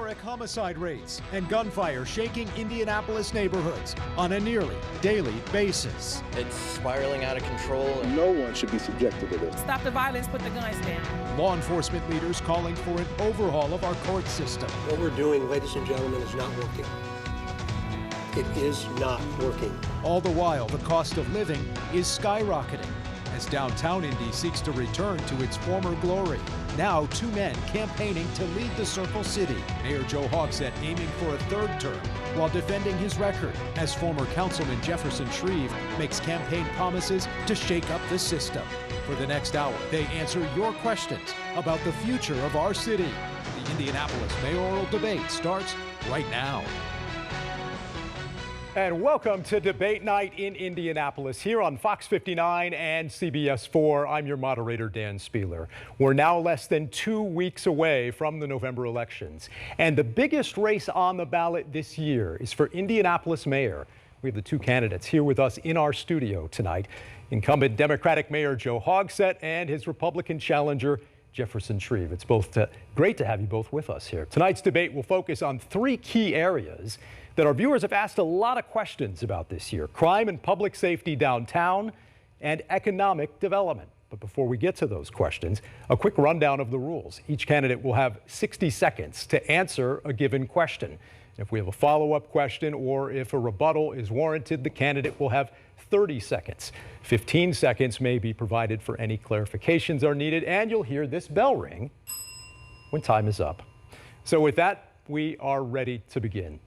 Historic homicide rates and gunfire shaking Indianapolis neighborhoods on a nearly daily basis. It's spiraling out of control. No one should be subjected to this. Stop the violence, put the guns down. Law enforcement leaders calling for an overhaul of our court system. What we're doing, ladies and gentlemen, is not working. It is not working. All the while, the cost of living is skyrocketing as downtown Indy seeks to return to its former glory. Now, two men campaigning to lead the Circle City. Mayor Joe Hogsett aiming for a third term while defending his record as former Councilman Jefferson Shreve makes campaign promises to shake up the system. For the next hour, they answer your questions about the future of our city. The Indianapolis mayoral debate starts right now. And welcome to Debate Night in Indianapolis here on Fox 59 and CBS 4. I'm your moderator, Dan Spieler. We're now less than 2 weeks away from the November elections. And the biggest race on the ballot this year is for Indianapolis mayor. We have the two candidates here with us in our studio tonight. Incumbent Democratic Mayor Joe Hogsett and his Republican challenger, Jefferson Shreve. It's both great to have you both with us here. Tonight's debate will focus on three key areas that our viewers have asked a lot of questions about this year: crime and public safety downtown and economic development. But before we get to those questions, a quick rundown of the rules. Each candidate will have 60 seconds to answer a given question. If we have a follow-up question or if a rebuttal is warranted, the candidate will have 30 seconds. 15 seconds may be provided for any clarifications are needed, and you'll hear this bell ring when time is up. So with that, we are ready to begin.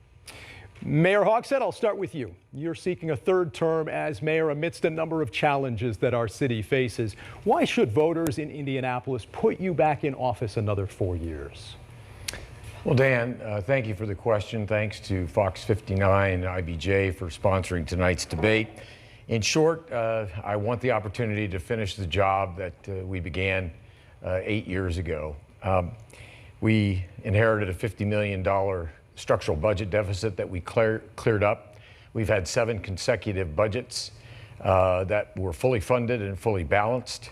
Mayor Hogsett, I'll start with you. You're seeking a third term as mayor amidst a number of challenges that our city faces. Why should voters in Indianapolis put you back in office another 4 years? Well, Dan, thank you for the question. Thanks to Fox 59 and IBJ for sponsoring tonight's debate. In short, I want the opportunity to finish the job that we began 8 years ago. We inherited a $50 million structural budget deficit that we cleared up. We've had 7 consecutive budgets that were fully funded and fully balanced.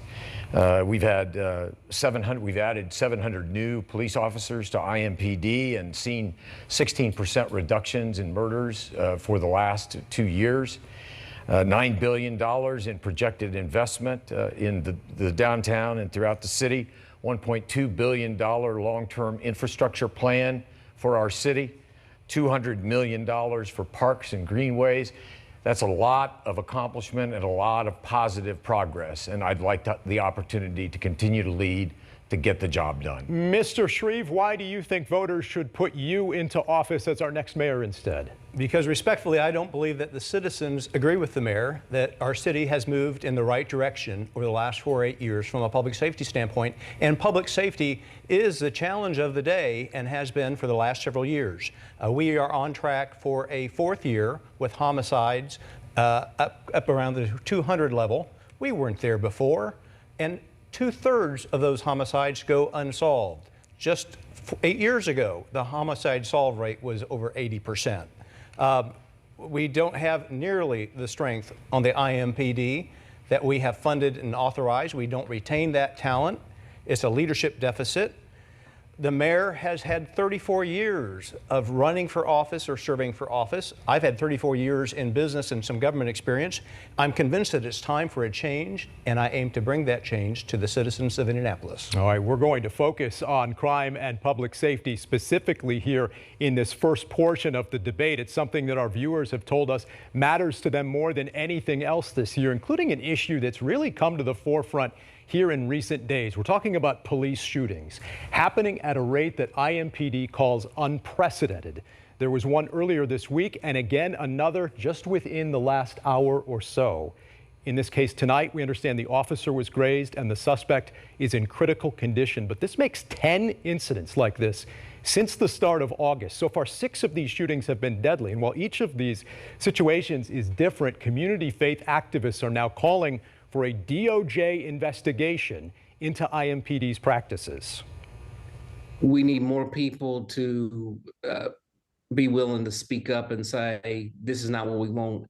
We've added 700 new police officers to IMPD and seen 16% reductions in murders for the last 2 years. $9 billion in projected investment in the downtown and throughout the city. $1.2 billion long-term infrastructure plan for our city. $200 million for parks and greenways. That's a lot of accomplishment and a lot of positive progress. And I'd like the opportunity to continue to lead to get the job done. Mr. Shreve, why do you think voters should put you into office as our next mayor instead? Because respectfully, I don't believe that the citizens agree with the mayor that our city has moved in the right direction over the last 4 or 8 years from a public safety standpoint. And public safety is the challenge of the day and has been for the last several years. We are on track for a 4th year with homicides up around the 200 level. We weren't there before. And 2/3 of those homicides go unsolved. Just 8 years ago, the homicide solve rate was over 80%. We don't have nearly the strength on the IMPD that we have funded and authorized. We don't retain that talent. It's a leadership deficit. The mayor has had 34 years of running for office or serving for office. I've had 34 years in business and some government experience. I'm convinced that it's time for a change, and I aim to bring that change to the citizens of Indianapolis. All right, we're going to focus on crime and public safety specifically here in this first portion of the debate. It's something that our viewers have told us matters to them more than anything else this year, including an issue that's really come to the forefront here in recent days. We're talking about police shootings happening at a rate that IMPD calls unprecedented. There was one earlier this week and again another just within the last hour or so. In this case tonight, we understand the officer was grazed and the suspect is in critical condition. But this makes 10 incidents like this since the start of August. So far, 6 of these shootings have been deadly. And while each of these situations is different, community faith activists are now calling for a DOJ investigation into IMPD's practices. We need more people to be willing to speak up and say, this is not what we want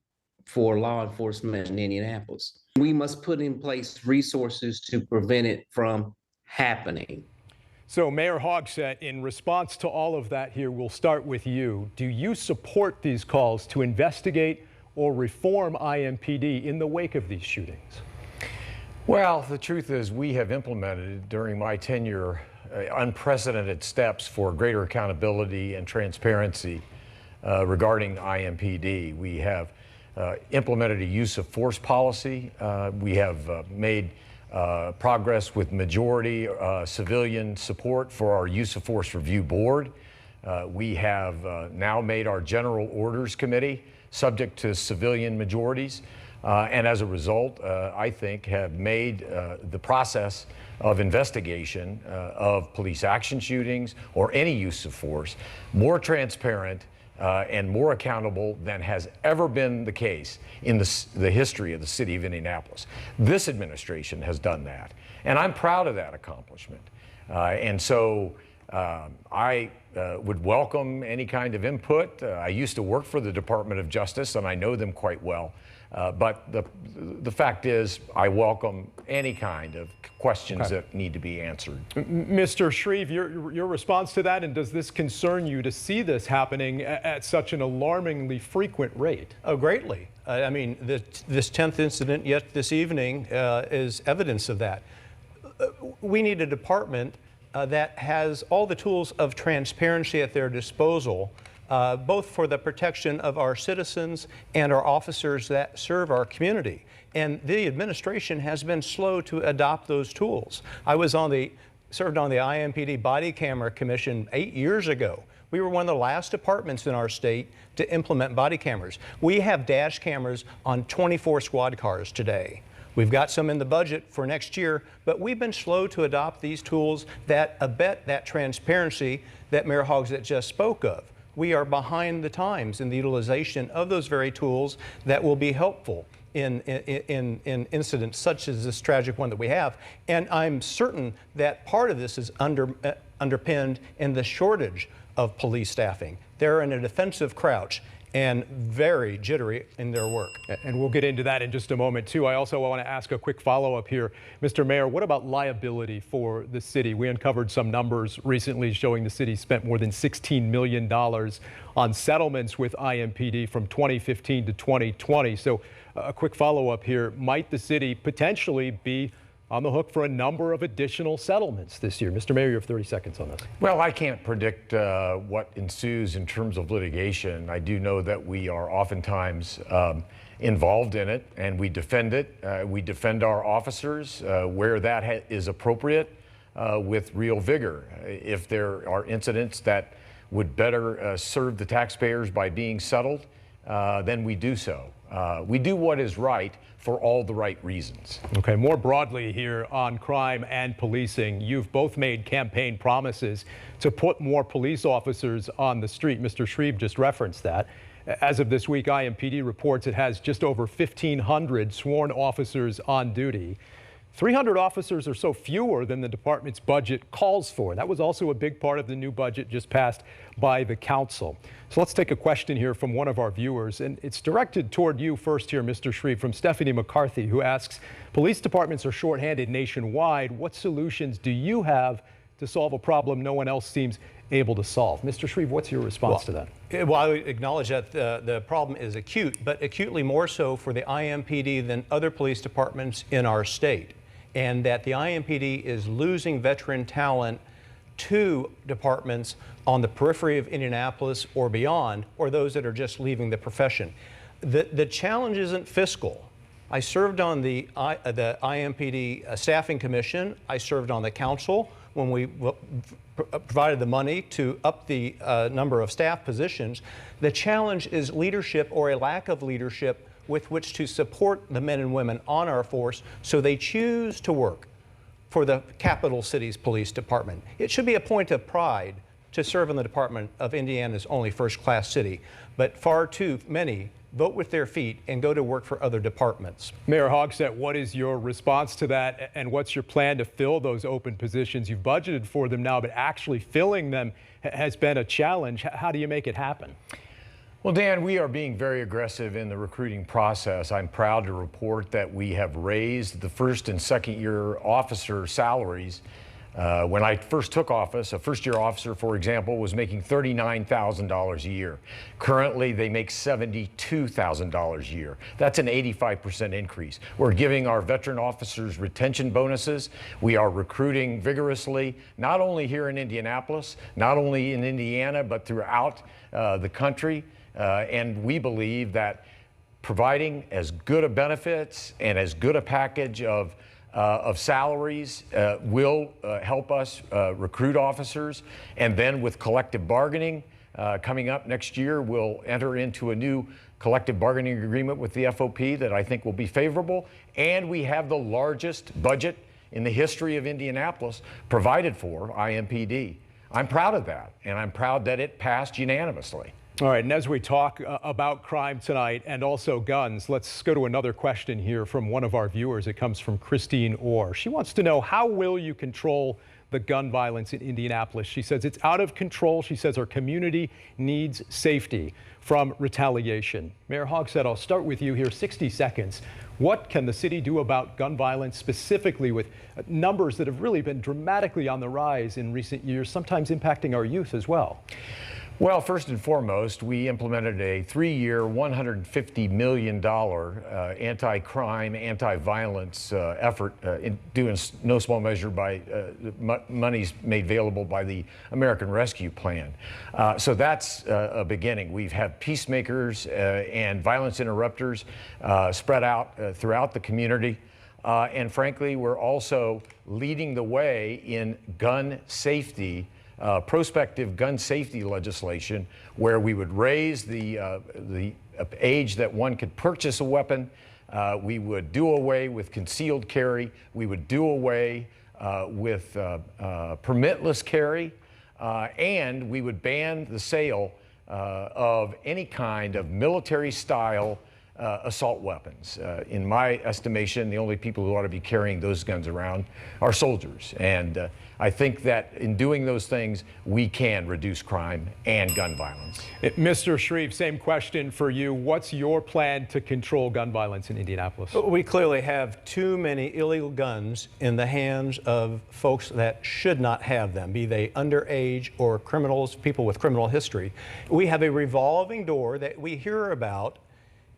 for law enforcement in Indianapolis. We must put in place resources to prevent it from happening. So Mayor Hogsett, in response to all of that here, we'll start with you. Do you support these calls to investigate or reform IMPD in the wake of these shootings? Well, the truth is we have implemented during my tenure unprecedented steps for greater accountability and transparency regarding IMPD. We have implemented a use of force policy. We have made progress with majority civilian support for our use of force review board. We have now made our general orders committee subject to civilian majorities. And as a result, I think have made the process of investigation of police action shootings or any use of force more transparent and more accountable than has ever been the case in the history of the city of Indianapolis. This administration has done that, and I'm proud of that accomplishment. And so I would welcome any kind of input. I used to work for the Department of Justice, and I know them quite well. But the fact is, I welcome any kind of questions that need to be answered. Mr. Shreve, your response to that, and does this concern you to see this happening at such an alarmingly frequent rate? Oh, greatly. I mean, this 10th incident yet this evening is evidence of that. We need a department that has all the tools of transparency at their disposal, both for the protection of our citizens and our officers that serve our community. And the administration has been slow to adopt those tools. I served on the IMPD Body Camera Commission 8 years ago. We were one of the last departments in our state to implement body cameras. We have dash cameras on 24 squad cars today. We've got some in the budget for next year, but we've been slow to adopt these tools that abet that transparency that Mayor Hogsett just spoke of. We are behind the times in the utilization of those very tools that will be helpful in incidents such as this tragic one that we have. And I'm certain that part of this is underpinned in the shortage of police staffing. They're in a defensive crouch and very jittery in their work. And we'll get into that in just a moment, too. I also want to ask a quick follow-up here. Mr. Mayor, what about liability for the city? We uncovered some numbers recently showing the city spent more than $16 million on settlements with IMPD from 2015 to 2020. So a quick follow-up here. Might the city potentially be on the hook for a number of additional settlements this year? Mr. Mayor, you have 30 seconds on this. Well, I can't predict what ensues in terms of litigation. I do know that we are oftentimes involved in it, and we defend it. We defend our officers where that is appropriate with real vigor. If there are incidents that would better serve the taxpayers by being settled, then we do so. We do what is right for all the right reasons. Okay, more broadly here on crime and policing, you've both made campaign promises to put more police officers on the street. Mr. Shreve just referenced that. As of this week, IMPD reports it has just over 1,500 sworn officers on duty. 300 officers or so fewer than the department's budget calls for. That was also a big part of the new budget just passed by the council. So let's take a question here from one of our viewers, and it's directed toward you first here, Mr. Shreve, from Stephanie McCarthy, who asks, police departments are shorthanded nationwide. What solutions do you have to solve a problem no one else seems able to solve? Mr. Shreve, what's your response to that? Well, I acknowledge that the problem is acute, but acutely more so for the IMPD than other police departments in our state. And that the IMPD is losing veteran talent to departments on the periphery of Indianapolis or beyond, or those that are just leaving the profession. The challenge isn't fiscal. I served on the IMPD Staffing Commission. I served on the council when we provided the money to up the number of staff positions. The challenge is leadership or a lack of leadership with which to support the men and women on our force so they choose to work for the capital city's police department. It should be a point of pride to serve in the department of Indiana's only first-class city, but far too many vote with their feet and go to work for other departments. Mayor Hogsett, what is your response to that, and what's your plan to fill those open positions? You've budgeted for them now, but actually filling them has been a challenge. How do you make it happen? Well, Dan, we are being very aggressive in the recruiting process. I'm proud to report that we have raised the first and second year officer salaries When I first took office, a first-year officer, for example, was making $39,000 a year. Currently, they make $72,000 a year. That's an 85% increase. We're giving our veteran officers retention bonuses. We are recruiting vigorously, not only here in Indianapolis, not only in Indiana, but throughout the country. And we believe that providing as good a benefits and as good a package of salaries will help us recruit officers. And then with collective bargaining coming up next year, we'll enter into a new collective bargaining agreement with the FOP that I think will be favorable. And we have the largest budget in the history of Indianapolis provided for IMPD. I'm proud of that, and I'm proud that it passed unanimously. All right, and as we talk about crime tonight and also guns, let's go to another question here from one of our viewers. It comes from Christine Orr. She wants to know, how will you control the gun violence in Indianapolis? She says it's out of control. She says our community needs safety from retaliation. Mayor Hogsett, I'll start with you here, 60 seconds. What can the city do about gun violence, specifically with numbers that have really been dramatically on the rise in recent years, sometimes impacting our youth as well? Well, first and foremost, we implemented a 3-year, $150 million anti-crime, anti-violence effort, due in no small measure by monies made available by the American Rescue Plan. So that's a beginning. We've had peacemakers and violence interrupters spread out throughout the community. And frankly, we're also leading the way in gun safety, prospective gun safety legislation, where we would raise the age that one could purchase a weapon. We would do away with concealed carry. We would do away with permitless carry. And we would ban the sale of any kind of military-style assault weapons. In my estimation, the only people who ought to be carrying those guns around are soldiers. And I think that in doing those things, we can reduce crime and gun violence. Mr. Shreve, same question for you. What's your plan to control gun violence in Indianapolis? We clearly have too many illegal guns in the hands of folks that should not have them, be they underage or criminals, people with criminal history. We have a revolving door that we hear about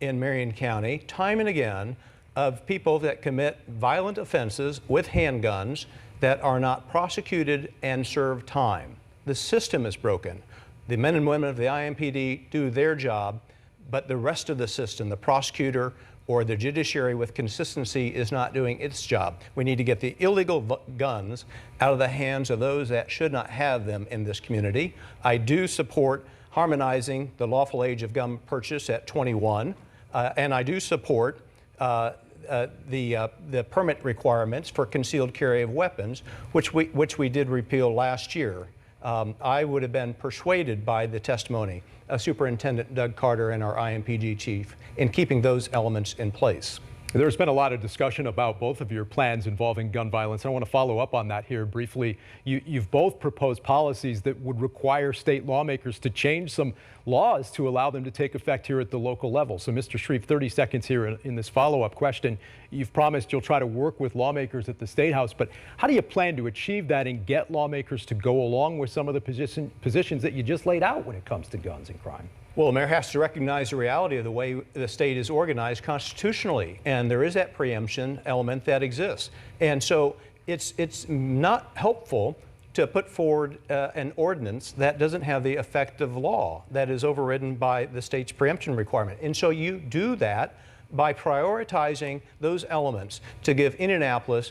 in Marion County time and again of people that commit violent offenses with handguns that are not prosecuted and serve time. The system is broken. The men and women of the IMPD do their job, but the rest of the system, the prosecutor or the judiciary with consistency, is not doing its job. We need to get the illegal guns out of the hands of those that should not have them in this community. I do support harmonizing the lawful age of gun purchase at 21, and I do support the permit requirements for concealed carry of weapons, which we did repeal last year. I would have been persuaded by the testimony of Superintendent Doug Carter and our IMPD chief in keeping those elements in place. There's been a lot of discussion about both of your plans involving gun violence. I want to follow up on that here briefly. You've both proposed policies that would require state lawmakers to change some laws to allow them to take effect here at the local level. So, Mr. Shreve, 30 seconds here in this follow-up question. You've promised you'll try to work with lawmakers at the State House, but how do you plan to achieve that and get lawmakers to go along with some of the positions that you just laid out when it comes to guns and crime? Well, the mayor has to recognize the reality of the way the state is organized constitutionally, and there is that preemption element that exists. And so it's not helpful to put forward an ordinance that doesn't have the effect of law, that is overridden by the state's preemption requirement. And so you do that by prioritizing those elements to give Indianapolis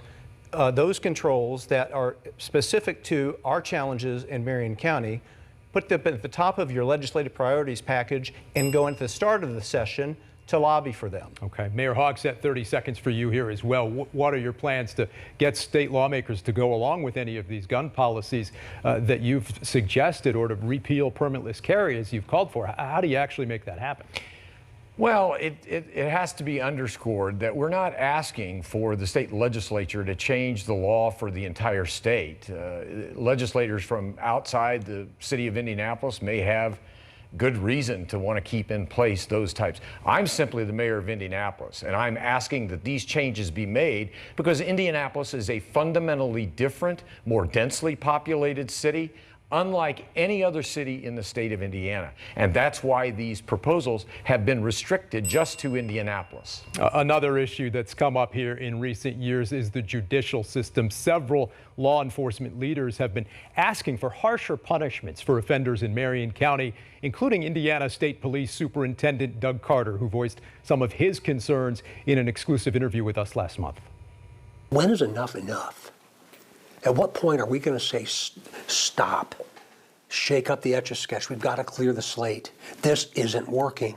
those controls that are specific to our challenges in Marion County. Put them at the top of your legislative priorities package and go into the start of the session to lobby for them. Okay. Mayor Hogsett, 30 seconds for you here as well. What are your plans to get state lawmakers to go along with any of these gun policies that you've suggested, or to repeal permitless carry as you've called for? How do you actually make that happen? Well, it has to be underscored that we're not asking for the state legislature to change the law for the entire state. Legislators from outside the city of Indianapolis may have good reason to want to keep in place those types. I'm simply the mayor of Indianapolis, and I'm asking that these changes be made because Indianapolis is a fundamentally different, more densely populated city, unlike any other city in the state of Indiana. And that's why these proposals have been restricted just to Indianapolis. Another issue that's come up here in recent years is the judicial system. Several law enforcement leaders have been asking for harsher punishments for offenders in Marion County, including Indiana State Police Superintendent Doug Carter, who voiced some of his concerns in an exclusive interview with us last month. When is enough enough? At what point are we going to say, stop, shake up the Etch-a-Sketch, we've got to clear the slate? This isn't working.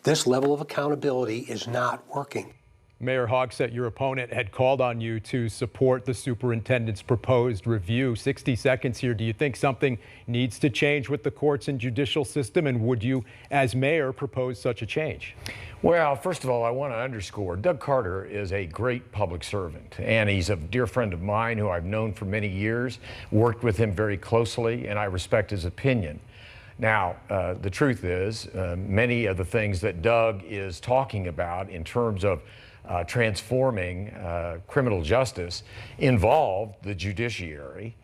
This level of accountability is not working. Mayor Hogsett, your opponent had called on you to support the superintendent's proposed review. 60 seconds here. Do you think something needs to change with the courts and judicial system? And would you, as mayor, propose such a change? Well, first of all, I want to underscore Doug Carter is a great public servant, and he's a dear friend of mine who I've known for many years, worked with him very closely, and I respect his opinion. Now, the truth is, many of the things that Doug is talking about in terms of transforming criminal justice involve the judiciary.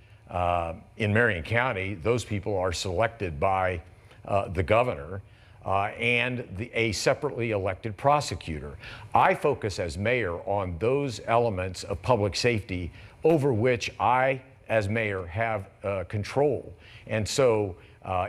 In Marion County, those people are selected by the governor and a separately elected prosecutor. I focus as mayor on those elements of public safety over which I, as mayor, have control. And so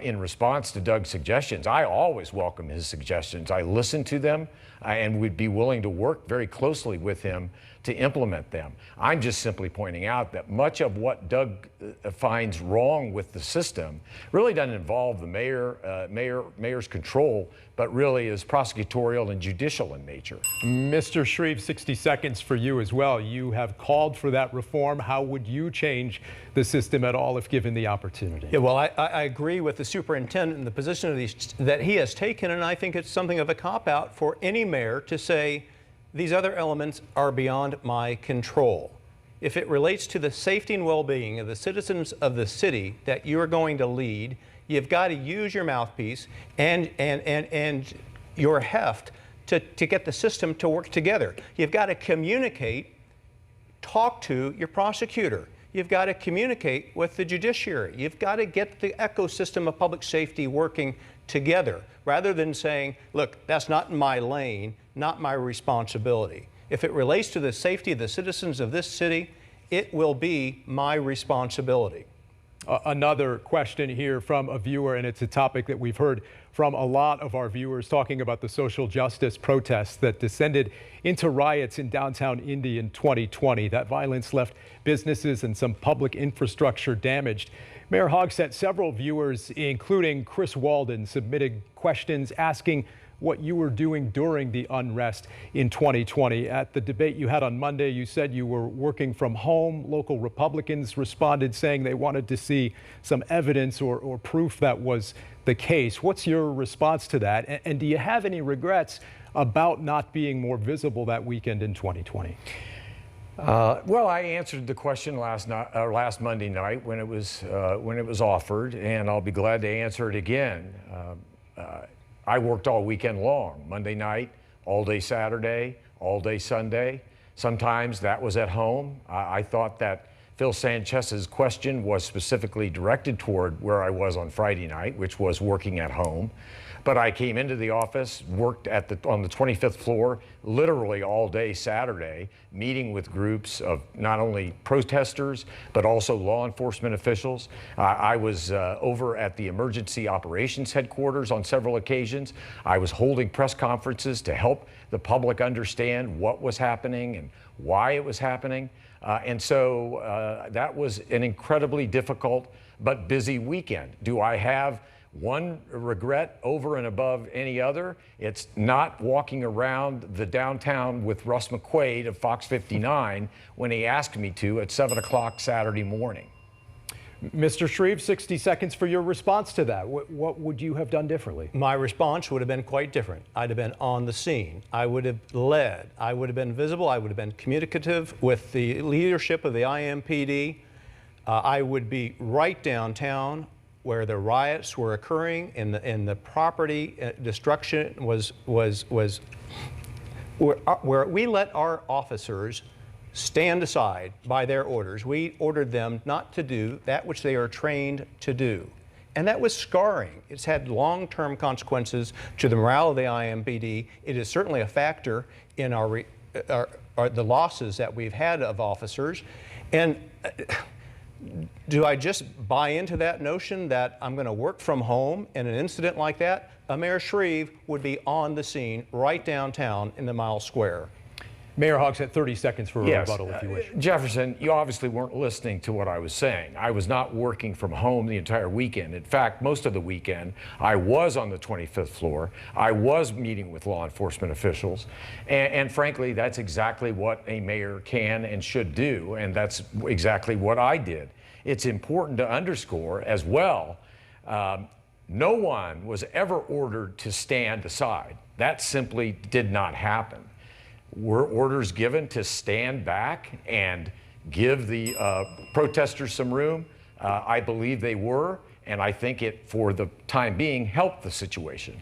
in response to Doug's suggestions, I always welcome his suggestions. I listen to them and would be willing to work very closely with him to implement them. I'm just simply pointing out that much of what Doug finds wrong with the system really doesn't involve the mayor's control, but really is prosecutorial and judicial in nature. Mr. Shreve, 60 seconds for you as well. You have called for that reform. How would you change the system at all if given the opportunity? Yeah, well, I agree with the superintendent in the position that he has taken, and I think it's something of a cop-out for any mayor to say, these other elements are beyond my control. If it relates to the safety and well-being of the citizens of the city that you are going to lead, you've got to use your mouthpiece and your heft to get the system to work together. You've got to communicate, talk to your prosecutor. You've got to communicate with the judiciary. You've got to get the ecosystem of public safety working together, rather than saying, look, that's not in my lane, not my responsibility. If it relates to the safety of the citizens of this city, it will be my responsibility. Another question here from a viewer, and it's a topic that we've heard from a lot of our viewers, talking about the social justice protests that descended into riots in downtown Indy in 2020. That violence left businesses and some public infrastructure damaged. Mayor Hogsett, several viewers, including Chris Walden, submitted questions asking what you were doing during the unrest in 2020. At the debate you had on Monday, you said you were working from home. Local Republicans responded saying they wanted to see some evidence or proof that was the case. What's your response to that? And do you have any regrets about not being more visible that weekend in 2020? Well, I answered the question last Monday night when it was offered, and I'll be glad to answer it again. I worked all weekend long, Monday night, all day Saturday, all day Sunday. Sometimes that was at home. I thought that Phil Sanchez's question was specifically directed toward where I was on Friday night, which was working at home. But I came into the office, worked on the 25th floor, literally all day Saturday, meeting with groups of not only protesters, but also law enforcement officials. I was over at the emergency operations headquarters on several occasions. I was holding press conferences to help the public understand what was happening and why it was happening. And so that was an incredibly difficult but busy weekend. Do I have one regret over and above any other? It's not walking around the downtown with Russ McQuaid of Fox 59 when he asked me to at 7 o'clock Saturday morning. Mr. Shreve, 60 seconds for your response to that. What would you have done differently? My response would have been quite different. I'd have been on the scene. I would have led. I would have been visible. I would have been communicative with the leadership of the IMPD. I would be right downtown where the riots were occurring and the property destruction where we let our officers stand aside by their orders. We ordered them not to do that which they are trained to do. And that was scarring. It's had long-term consequences to the morale of the IMPD. It is certainly a factor in the losses that we've had of officers. And do I just buy into that notion that I'm going to work from home in an incident like that? Mayor Shreve would be on the scene right downtown in the Mile Square. Mayor Hogsett, 30 seconds for a rebuttal, if you wish. Jefferson, you obviously weren't listening to what I was saying. I was not working from home the entire weekend. In fact, most of the weekend, I was on the 25th floor. I was meeting with law enforcement officials. And frankly, that's exactly what a mayor can and should do. And that's exactly what I did. It's important to underscore as well, no one was ever ordered to stand aside. That simply did not happen. Were orders given to stand back and give the protesters some room? I believe they were, and I think it, for the time being, helped the situation.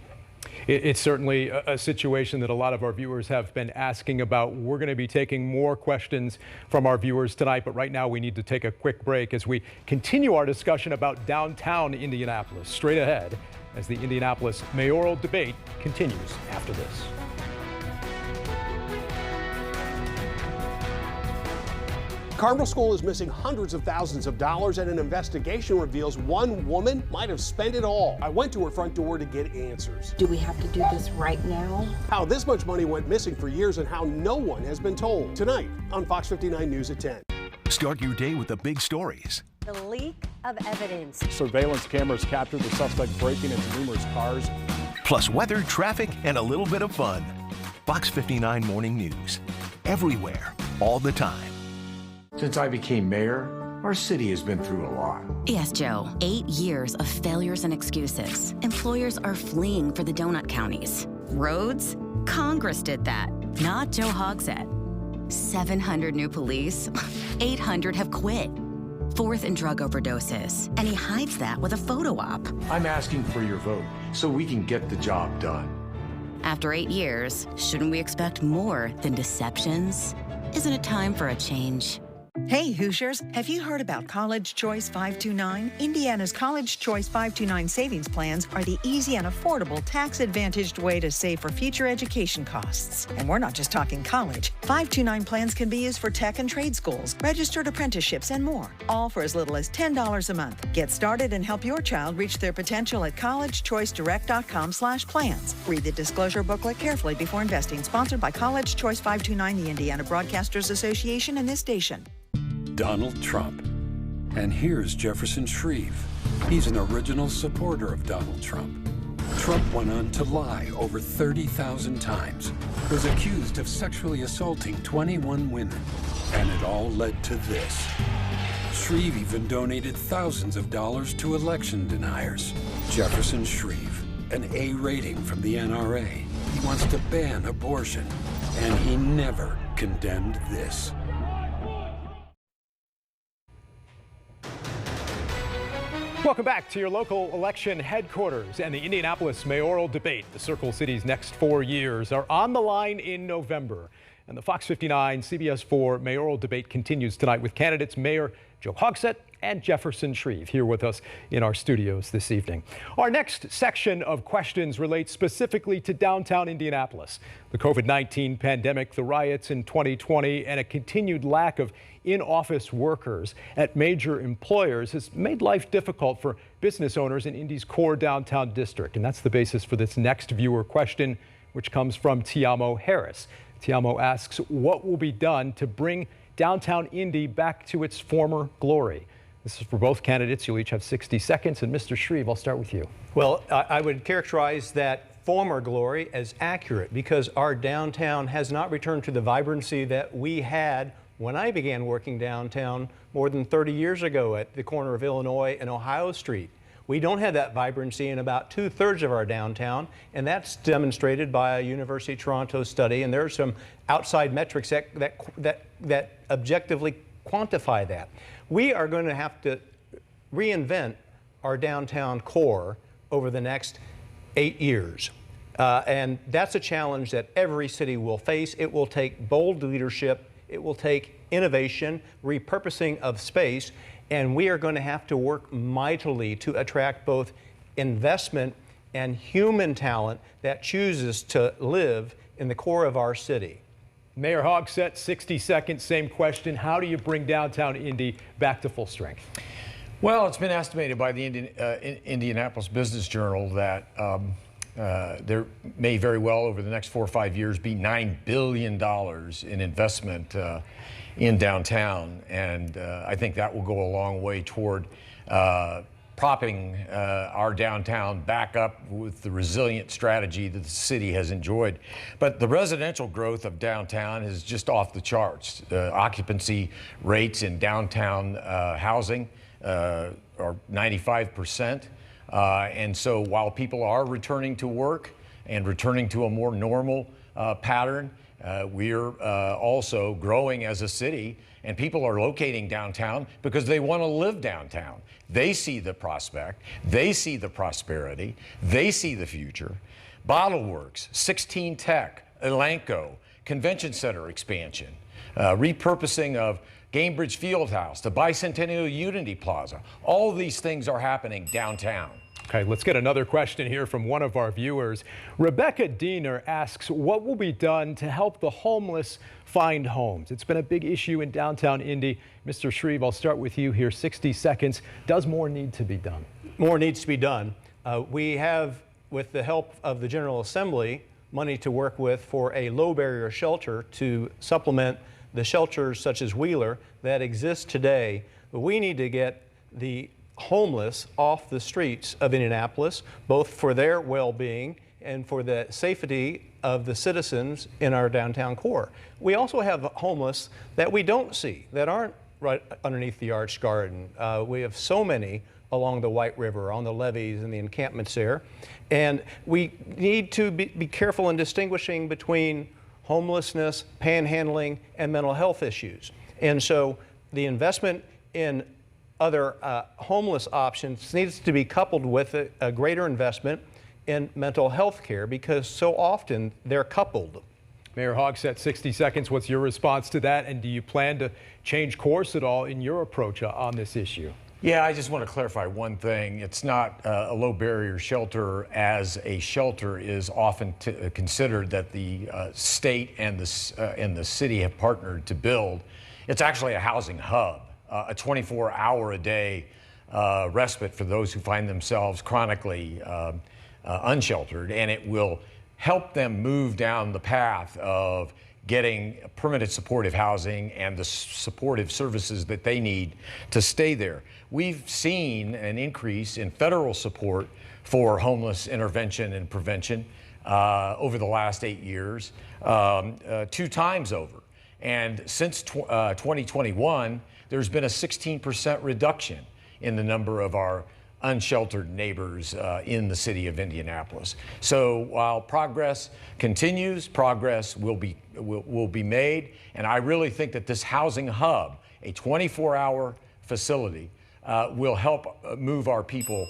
It's certainly a situation that a lot of our viewers have been asking about. We're going to be taking more questions from our viewers tonight, but right now we need to take a quick break as we continue our discussion about downtown Indianapolis. Straight ahead as the Indianapolis mayoral debate continues after this. Carmel School is missing hundreds of thousands of dollars, and an investigation reveals one woman might have spent it all. I went to her front door to get answers. Do we have to do this right now? How this much money went missing for years and how no one has been told. Tonight on Fox 59 News at 10. Start your day with the big stories. The leak of evidence. Surveillance cameras captured the suspect breaking into numerous cars. Plus weather, traffic, and a little bit of fun. Fox 59 Morning News. Everywhere, all the time. Since I became mayor, our city has been through a lot. Yes, Joe. 8 years of failures and excuses. Employers are fleeing for the donut counties. Roads? Congress did that, not Joe Hogsett. 700 new police, 800 have quit. Fourth in drug overdoses, and he hides that with a photo op. I'm asking for your vote so we can get the job done. After 8 years, shouldn't we expect more than deceptions? Isn't it time for a change? Hey Hoosiers, have you heard about College Choice 529? Indiana's College Choice 529 savings plans are the easy and affordable tax-advantaged way to save for future education costs. And we're not just talking college. 529 plans can be used for tech and trade schools, registered apprenticeships, and more, all for as little as $10 a month. Get started and help your child reach their potential at collegechoicedirect.com/plans. Read the disclosure booklet carefully before investing. Sponsored by College Choice 529, the Indiana Broadcasters Association, and this station. Donald Trump. And here's Jefferson Shreve. He's an original supporter of Donald Trump. Trump went on to lie over 30,000 times, was accused of sexually assaulting 21 women, and it all led to this. Shreve even donated thousands of dollars to election deniers. Jefferson Shreve, an A rating from the NRA. He wants to ban abortion, and he never condemned this. Welcome back to your local election headquarters, and the Indianapolis mayoral debate. The Circle City's next 4 years are on the line in November. And the Fox 59 CBS 4 mayoral debate continues tonight with candidates Mayor Joe Hogsett and Jefferson Shreve here with us in our studios this evening. Our next section of questions relates specifically to downtown Indianapolis. The COVID-19 pandemic, the riots in 2020, and a continued lack of in-office workers at major employers has made life difficult for business owners in Indy's core downtown district. And that's the basis for this next viewer question, which comes from Tiamo Harris. Tiamo asks, what will be done to bring downtown Indy back to its former glory? This is for both candidates. You'll each have 60 seconds. And Mr. Shreve, I'll start with you. Well, I would characterize that former glory as accurate because our downtown has not returned to the vibrancy that we had when I began working downtown more than 30 years ago at the corner of Illinois and Ohio Street. We don't have that vibrancy in about 2/3 of our downtown, and that's demonstrated by a University of Toronto study, and there are some outside metrics that objectively quantify that. We are going to have to reinvent our downtown core over the next 8 years. And that's a challenge that every city will face. It will take bold leadership. It will take innovation, repurposing of space, and we are going to have to work mightily to attract both investment and human talent that chooses to live in the core of our city. Mayor Hogsett, 60 seconds, same question. How do you bring downtown Indy back to full strength? Well, it's been estimated by the Indianapolis Business Journal that there may very well, over the next 4 or 5 years, be $9 billion in investment in downtown. And I think that will go a long way toward propping our downtown back up with the resilient strategy that the city has enjoyed. But the residential growth of downtown is just off the charts. Occupancy rates in downtown housing are 95%. And so while people are returning to work and returning to a more normal pattern, we're also growing as a city, and people are locating downtown because they want to live downtown. They see the prospect, they see the prosperity, they see the future. Bottle Works, 16 Tech, Elanco, Convention Center expansion, repurposing of Gainbridge Fieldhouse, the Bicentennial Unity Plaza. All of these things are happening downtown. Okay, let's get another question here from one of our viewers. Rebecca Diener asks, what will be done to help the homeless find homes? It's been a big issue in downtown Indy. Mr. Shreve, I'll start with you here. 60 seconds. Does more need to be done? More needs to be done. We have, with the help of the General Assembly, money to work with for a low barrier shelter to supplement the shelters such as Wheeler that exist today. But we need to get the homeless off the streets of Indianapolis, both for their well-being and for the safety of the citizens in our downtown core. We also have homeless that we don't see, that aren't right underneath the Arch Garden. We have so many along the White River, on the levees and the encampments there. And we need to be careful in distinguishing between homelessness, panhandling, and mental health issues. And so the investment in other homeless options needs to be coupled with a greater investment in mental health care, because so often they're coupled. Mayor Hogsett, 60 seconds. What's your response to that? And do you plan to change course at all in your approach on this issue? Yeah, I just want to clarify one thing. It's not a low barrier shelter as a shelter is often considered that the state and the city have partnered to build. It's actually a housing hub, a 24-hour-a-day respite for those who find themselves chronically unsheltered, and it will help them move down the path of getting permanent supportive housing and the supportive services that they need to stay there. We've seen an increase in federal support for homeless intervention and prevention over the last 8 years, 2 times over. And since 2021, there's been a 16% reduction in the number of our unsheltered neighbors in the city of Indianapolis. So while progress continues, progress will be made, and I really think that this housing hub, a 24-hour facility, will help move our people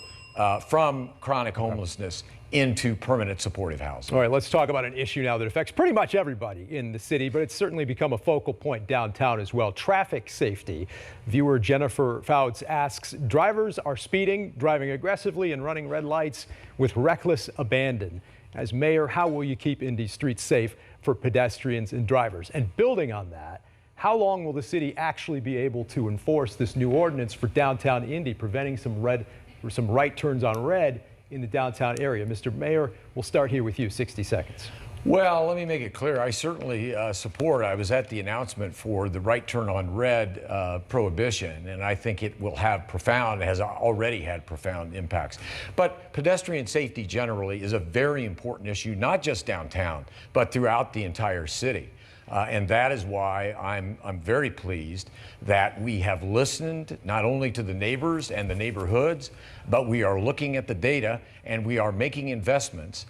from chronic homelessness into permanent supportive housing. All right, let's talk about an issue now that affects pretty much everybody in the city, but it's certainly become a focal point downtown as well. Traffic safety. Viewer Jennifer Fouts asks, drivers are speeding, driving aggressively, and running red lights with reckless abandon. As mayor, how will you keep Indy streets safe for pedestrians and drivers? And building on that, how long will the city actually be able to enforce this new ordinance for downtown Indy, preventing some right turns on red in the downtown area? Mr. Mayor, we'll start here with you, 60 seconds. Well, let me make it clear. I certainly support. I was at the announcement for the right turn on red prohibition, and I think it will have profound, has already had profound impacts. But pedestrian safety generally is a very important issue, not just downtown, but throughout the entire city. And that is why I'm very pleased that we have listened not only to the neighbors and the neighborhoods, but we are looking at the data and we are making investments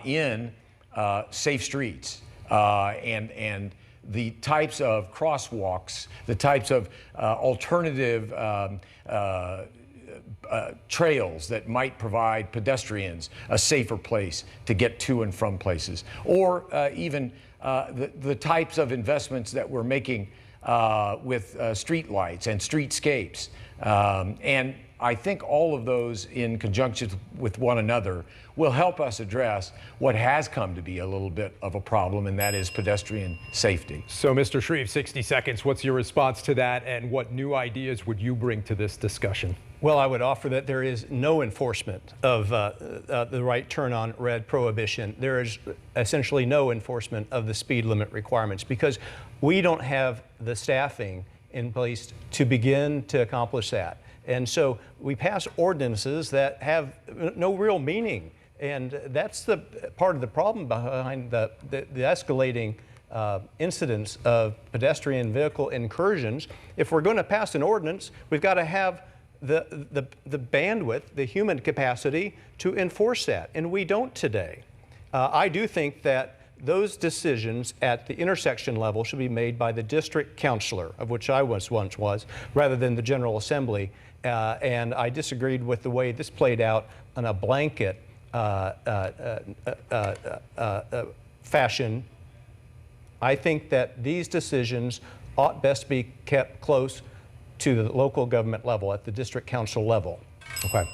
in safe streets and the types of crosswalks, the types of alternative trails that might provide pedestrians a safer place to get to and from places, or even the types of investments that we're making with street lights and streetscapes. And I think all of those in conjunction with one another will help us address what has come to be a little bit of a problem, and that is pedestrian safety. So, Mr. Shreve, 60 seconds. What's your response to that, and what new ideas would you bring to this discussion? Well, I would offer that there is no enforcement of the right turn on red prohibition. There is essentially no enforcement of the speed limit requirements because we don't have the staffing in place to begin to accomplish that. And so we pass ordinances that have no real meaning. And that's the part of the problem behind the escalating incidence of pedestrian vehicle incursions. If we're going to pass an ordinance, we've got to have the bandwidth, the human capacity to enforce that. And we don't today. I do think that those decisions at the intersection level should be made by the district councilor, of which I once was, rather than the General Assembly. And I disagreed with the way this played out on a blanket fashion. I think that these decisions ought best be kept close to the local government level, at the district council level. Okay.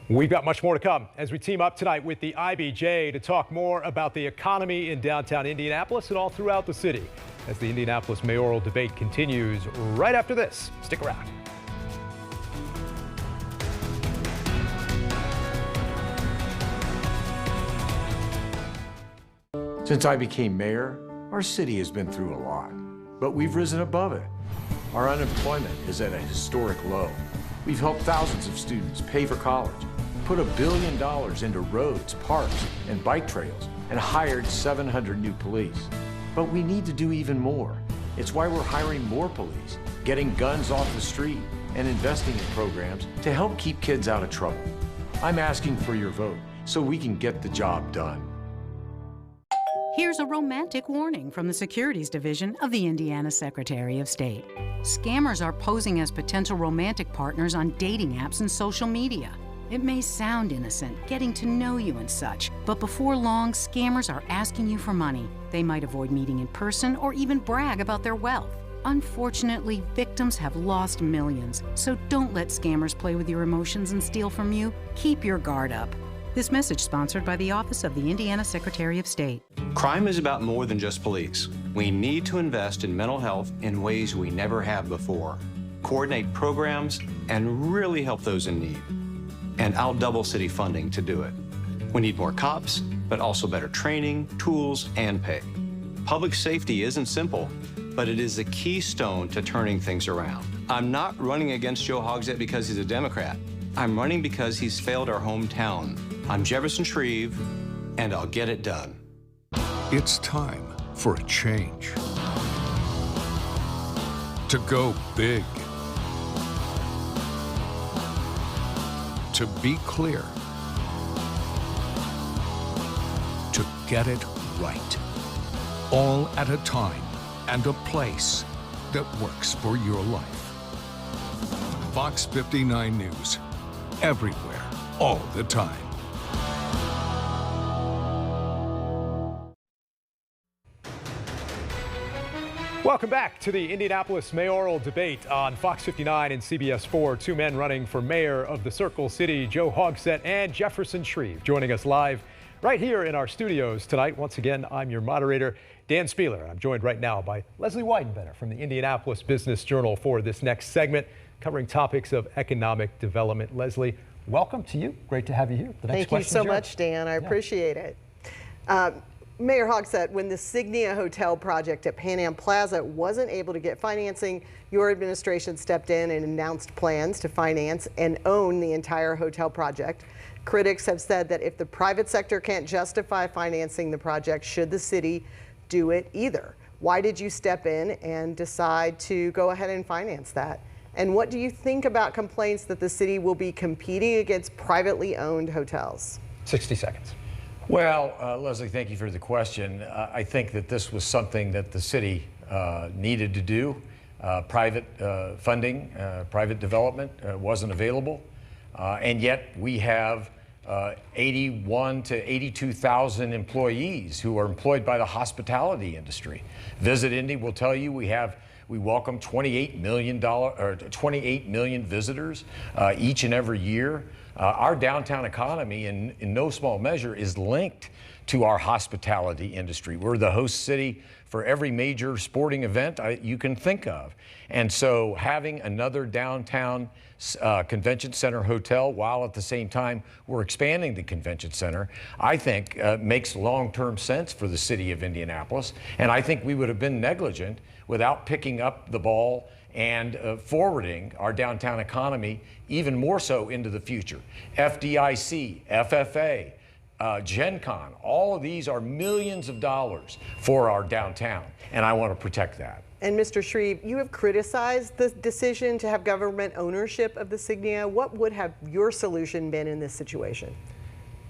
We've got much more to come as we team up tonight with the IBJ to talk more about the economy in downtown Indianapolis and all throughout the city as the Indianapolis mayoral debate continues right after this. Stick around. Since I became mayor, our city has been through a lot, but we've risen above it. Our unemployment is at a historic low. We've helped thousands of students pay for college, put $1 billion into roads, parks, and bike trails, and hired 700 new police. But we need to do even more. It's why we're hiring more police, getting guns off the street, and investing in programs to help keep kids out of trouble. I'm asking for your vote so we can get the job done. Here's a romantic warning from the Securities Division of the Indiana Secretary of State. Scammers are posing as potential romantic partners on dating apps and social media. It may sound innocent, getting to know you and such, but before long, scammers are asking you for money. They might avoid meeting in person or even brag about their wealth. Unfortunately, victims have lost millions, so don't let scammers play with your emotions and steal from you. Keep your guard up. This message sponsored by the Office of the Indiana Secretary of State. Crime is about more than just police. We need to invest in mental health in ways we never have before, coordinate programs, and really help those in need. And I'll double city funding to do it. We need more cops, but also better training, tools, and pay. Public safety isn't simple, but it is the keystone to turning things around. I'm not running against Joe Hogsett because he's a Democrat. I'm running because he's failed our hometown. I'm Jefferson Shreve, and I'll get it done. It's time for a change. To go big. To be clear. To get it right. All at a time and a place that works for your life. Fox 59 News. Everywhere, all the time. Welcome back to the Indianapolis mayoral debate on Fox 59 and CBS 4. Two men running for mayor of the Circle City, Joe Hogsett and Jefferson Shreve, joining us live right here in our studios tonight. Once again, I'm your moderator, Dan Spieler. I'm joined right now by Leslie Weidenbender from the Indianapolis Business Journal for this next segment, covering topics of economic development. Leslie, welcome to you. Great to have you here. Thank you so much, Dan. I appreciate it. Mayor Hogsett, when the Signia Hotel project at Pan Am Plaza wasn't able to get financing, your administration stepped in and announced plans to finance and own the entire hotel project. Critics have said that if the private sector can't justify financing the project, should the city do it either? Why did you step in and decide to go ahead and finance that? And what do you think about complaints that the city will be competing against privately owned hotels? 60 seconds. Well, Leslie, thank you for the question. I think that this was something that the city needed to do. Private funding, private development wasn't available. and yet we have 81 to 82,000 employees who are employed by the hospitality industry. Visit Indy will tell you we welcome 28 million visitors each and every year. Our downtown economy, in no small measure, is linked to our hospitality industry. We're the host city for every major sporting event you can think of. And so having another downtown convention center hotel while at the same time we're expanding the convention center, I think makes long-term sense for the city of Indianapolis. And I think we would have been negligent without picking up the ball and forwarding our downtown economy even more so into the future. FDIC, FFA, Gen Con, all of these are millions of dollars for our downtown, and I want to protect that. And Mr. Shreve, you have criticized the decision to have government ownership of the Signia. What would have your solution been in this situation?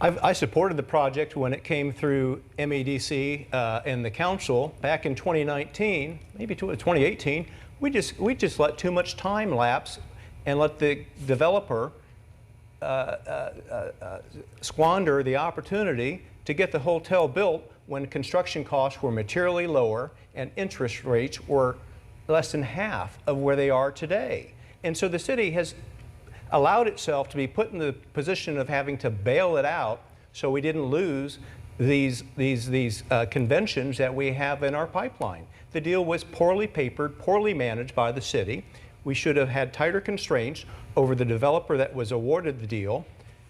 I supported the project when it came through MEDC and the council back in 2019, maybe 2018. We just let too much time lapse and let the developer squander the opportunity to get the hotel built when construction costs were materially lower and interest rates were less than half of where they are today. And so the city has allowed itself to be put in the position of having to bail it out so we didn't lose these conventions that we have in our pipeline. The deal was poorly papered, poorly managed by the city. We should have had tighter constraints over the developer that was awarded the deal,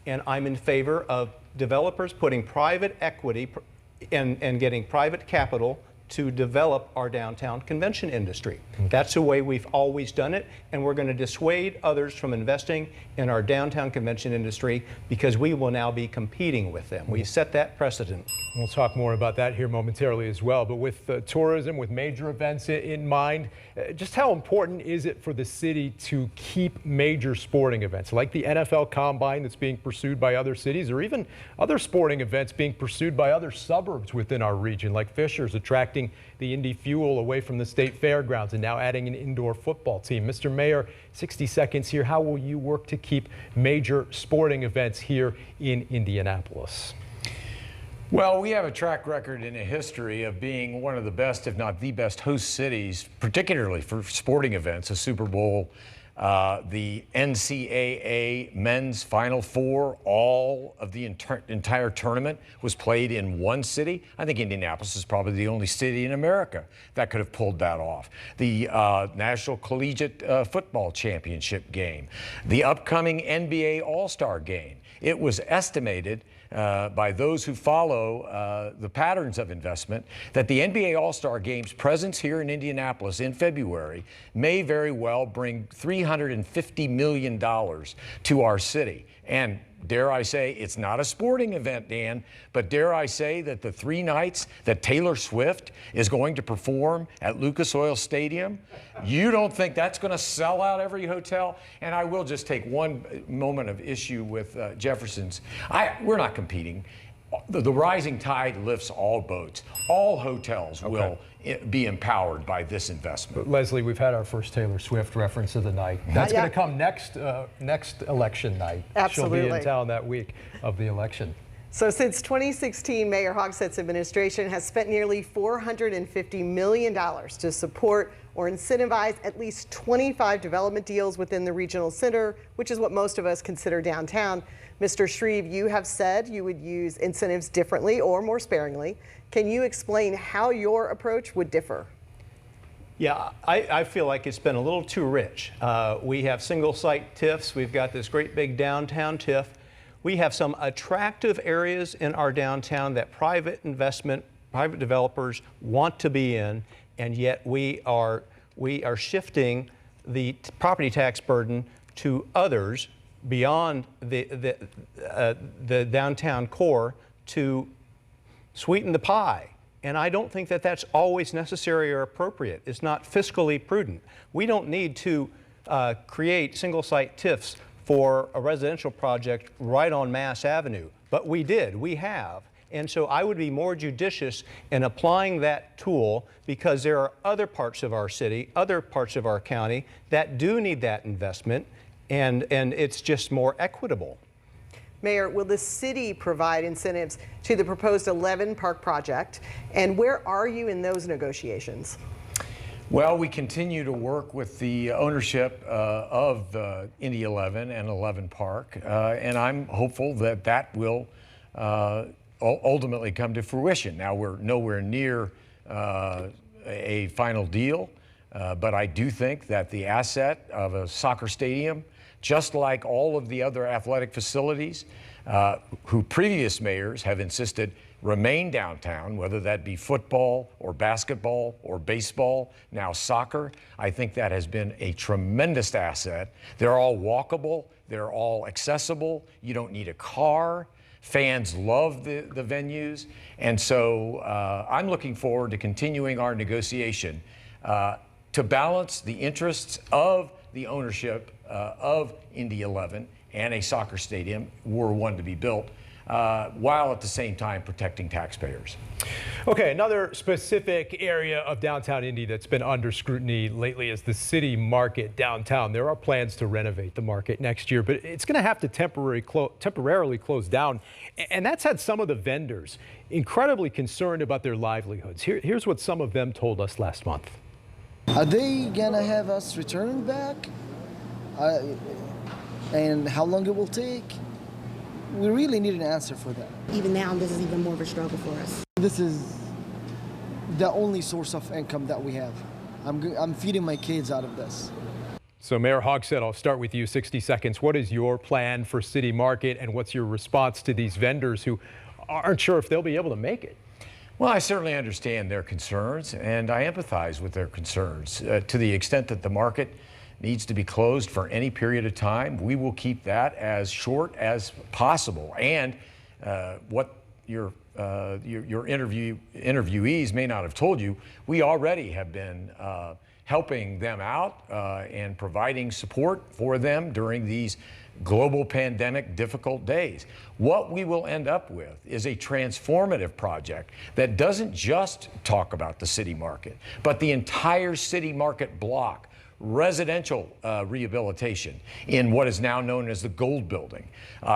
and I'm in favor of developers putting private equity and getting private capital to develop our downtown convention industry. That's the way we've always done it, and we're going to dissuade others from investing in our downtown convention industry because we will now be competing with them. We set that precedent. We'll talk more about that here momentarily as well, but with tourism, with major events in mind, just how important is it for the city to keep major sporting events like the NFL Combine that's being pursued by other cities, or even other sporting events being pursued by other suburbs within our region, like Fishers attracting the Indy Fuel away from the state fairgrounds and now adding an indoor football team. Mr. Mayor, 60 seconds here. How will you work to keep major sporting events here in Indianapolis? Well, we have a track record and a history of being one of the best, if not the best, host cities, particularly for sporting events, a Super Bowl, the NCAA men's Final Four, all of the entire tournament was played in one city. I think Indianapolis is probably the only city in America that could have pulled that off. The National Collegiate Football Championship game, the upcoming NBA All-Star game. It was estimated by those who follow the patterns of investment that the NBA All-Star Game's presence here in Indianapolis in February may very well bring $350 million to our city. And dare I say, it's not a sporting event, Dan, but dare I say that the 3 nights that Taylor Swift is going to perform at Lucas Oil Stadium, you don't think that's going to sell out every hotel? And I will just take one moment of issue with Jefferson's. We're not competing. The rising tide lifts all boats. All hotels will be empowered by this investment. Leslie, we've had our first Taylor Swift reference of the night. That's going to come next election night. Absolutely. She'll be in town that week of the election. So since 2016, Mayor Hogsett's administration has spent nearly $450 million to support or incentivize at least 25 development deals within the regional center, which is what most of us consider downtown. Mr. Shreve, you have said you would use incentives differently or more sparingly. Can you explain how your approach would differ? Yeah, I feel like it's been a little too rich. We have single site TIFs. We've got this great big downtown TIF. We have some attractive areas in our downtown that private developers want to be in, and yet we are shifting the property tax burden to others beyond the downtown core to sweeten the pie. And I don't think that that's always necessary or appropriate. It's not fiscally prudent. We don't need to create single site TIFs for a residential project right on Mass Avenue, but we have. And so I would be more judicious in applying that tool because there are other parts of our city, other parts of our county that do need that investment. and it's just more equitable. Mayor, will the city provide incentives to the proposed 11 Park project? And where are you in those negotiations? Well, we continue to work with the ownership of Indy 11 and 11 Park, and I'm hopeful that that will ultimately come to fruition. Now, we're nowhere near a final deal, but I do think that the asset of a soccer stadium, just like all of the other athletic facilities who previous mayors have insisted remain downtown, whether that be football or basketball or baseball, now soccer. I think that has been a tremendous asset. They're all walkable, they're all accessible, you don't need a car. Fans love the venues, and so I'm looking forward to continuing our negotiation to balance the interests of the ownership of Indy 11 and a soccer stadium, were one to be built, while at the same time protecting taxpayers. Okay, another specific area of downtown Indy that's been under scrutiny lately is the city market downtown. There are plans to renovate the market next year, but it's going to have to temporarily close down. And that's had some of the vendors incredibly concerned about their livelihoods. Here's what some of them told us last month. Are they going to have us returning back? And how long it will take? We really need an answer for that. Even now, this is even more of a struggle for us. This is the only source of income that we have. I'm feeding my kids out of this. So Mayor Hogsett, I'll start with you, 60 seconds. What is your plan for City Market, and what's your response to these vendors who aren't sure if they'll be able to make it? Well, I certainly understand their concerns, and I empathize with their concerns. To the extent that the market needs to be closed for any period of time, we will keep that as short as possible. And what your interviewees may not have told you, we already have been helping them out and providing support for them during these global pandemic difficult days. What we will end up with is a transformative project that doesn't just talk about the city market, but the entire city market block. Residential rehabilitation in what is now known as the Gold Building,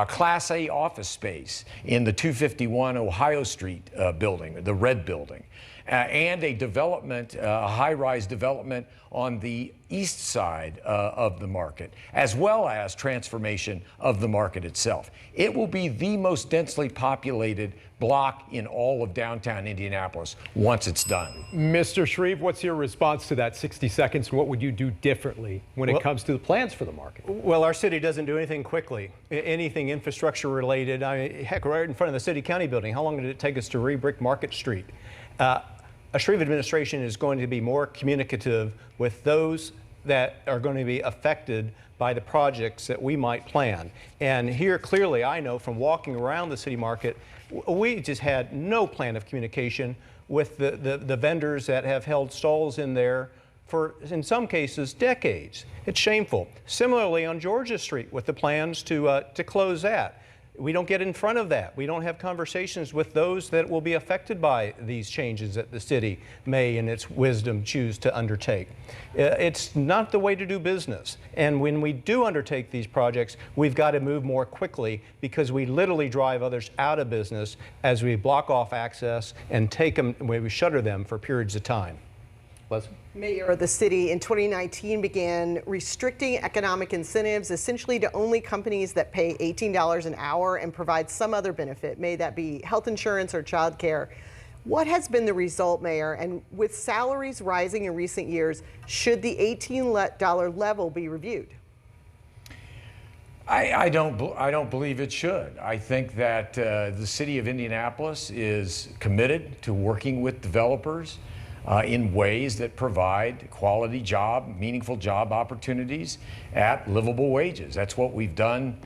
Class A office space in the 251 Ohio Street building, the Red Building, and a development, a high-rise development on the east side of the market, as well as transformation of the market itself. It will be the most densely populated block in all of downtown Indianapolis once it's done. Mr. Shreve, what's your response to that? 60 seconds. What would you do differently when it comes to the plans for the market? Well, our city doesn't do anything quickly, anything infrastructure related. I mean, heck, right in front of the city county building. How long did it take us to re-brick Market Street? A Shreve administration is going to be more communicative with those that are going to be affected by the projects that we might plan. And here, clearly, I know from walking around the city market, we just had no plan of communication with the vendors that have held stalls in there for, in some cases, decades. It's shameful. Similarly, on Georgia Street, with the plans to close that. We don't get in front of that. We don't have conversations with those that will be affected by these changes that the city may, in its wisdom, choose to undertake. It's not the way to do business. And when we do undertake these projects, we've got to move more quickly, because we literally drive others out of business as we block off access and take them, when we shutter them for periods of time. Leslie? Mayor of the city in 2019 began restricting economic incentives essentially to only companies that pay $18 an hour and provide some other benefit, may that be health insurance or child care. What has been the result, Mayor? And with salaries rising in recent years, should the $18 level be reviewed? I don't believe it should. I think that the city of Indianapolis is committed to working with developers in ways that provide quality job, meaningful job opportunities at livable wages. That's what we've done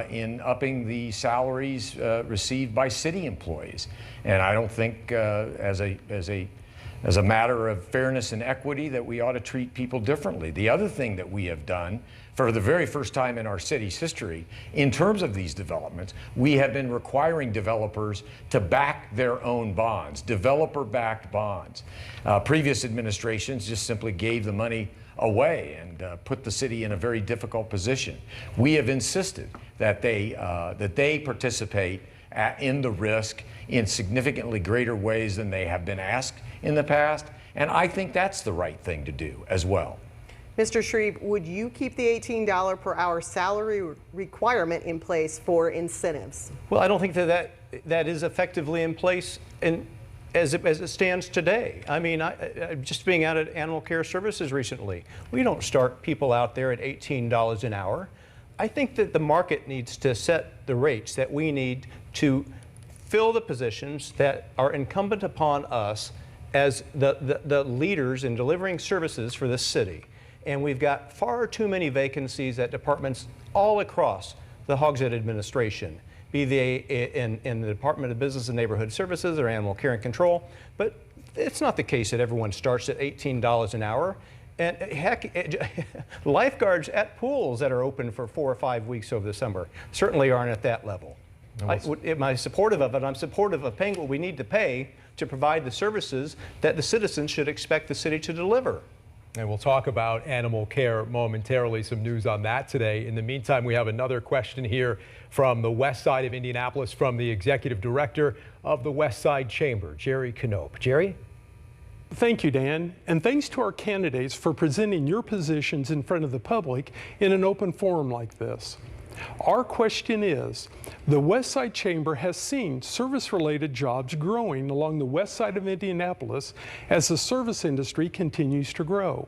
in upping the salaries received by city employees. And I don't think as a matter of fairness and equity that we ought to treat people differently. The other thing that we have done for the very first time in our city's history, in terms of these developments, we have been requiring developers to back their own bonds, developer-backed bonds. Previous administrations just simply gave the money away and put the city in a very difficult position. We have insisted that they participate in the risk in significantly greater ways than they have been asked in the past, and I think that's the right thing to do as well. Mr. Shreve, would you keep the $18 per hour salary requirement in place for incentives? Well, I don't think that is effectively in place as it stands today. I mean, just being out at Animal Care Services recently, we don't start people out there at $18 an hour. I think that the market needs to set the rates that we need to fill the positions that are incumbent upon us as the leaders in delivering services for this city. And we've got far too many vacancies at departments all across the Hogsett administration, be they in the Department of Business and Neighborhood Services or Animal Care and Control. But it's not the case that everyone starts at $18 an hour. And heck, lifeguards at pools that are open for 4 or 5 weeks over the summer certainly aren't at that level. Am I supportive of it? I'm supportive of paying what we need to pay to provide the services that the citizens should expect the city to deliver. And we'll talk about animal care momentarily, some news on that today. In the meantime, we have another question here from the west side of Indianapolis from the executive director of the West Side Chamber, Jerry Knoop. Jerry? Thank you, Dan, and thanks to our candidates for presenting your positions in front of the public in an open forum like this. Our question is, the West Side Chamber has seen service-related jobs growing along the west side of Indianapolis as the service industry continues to grow.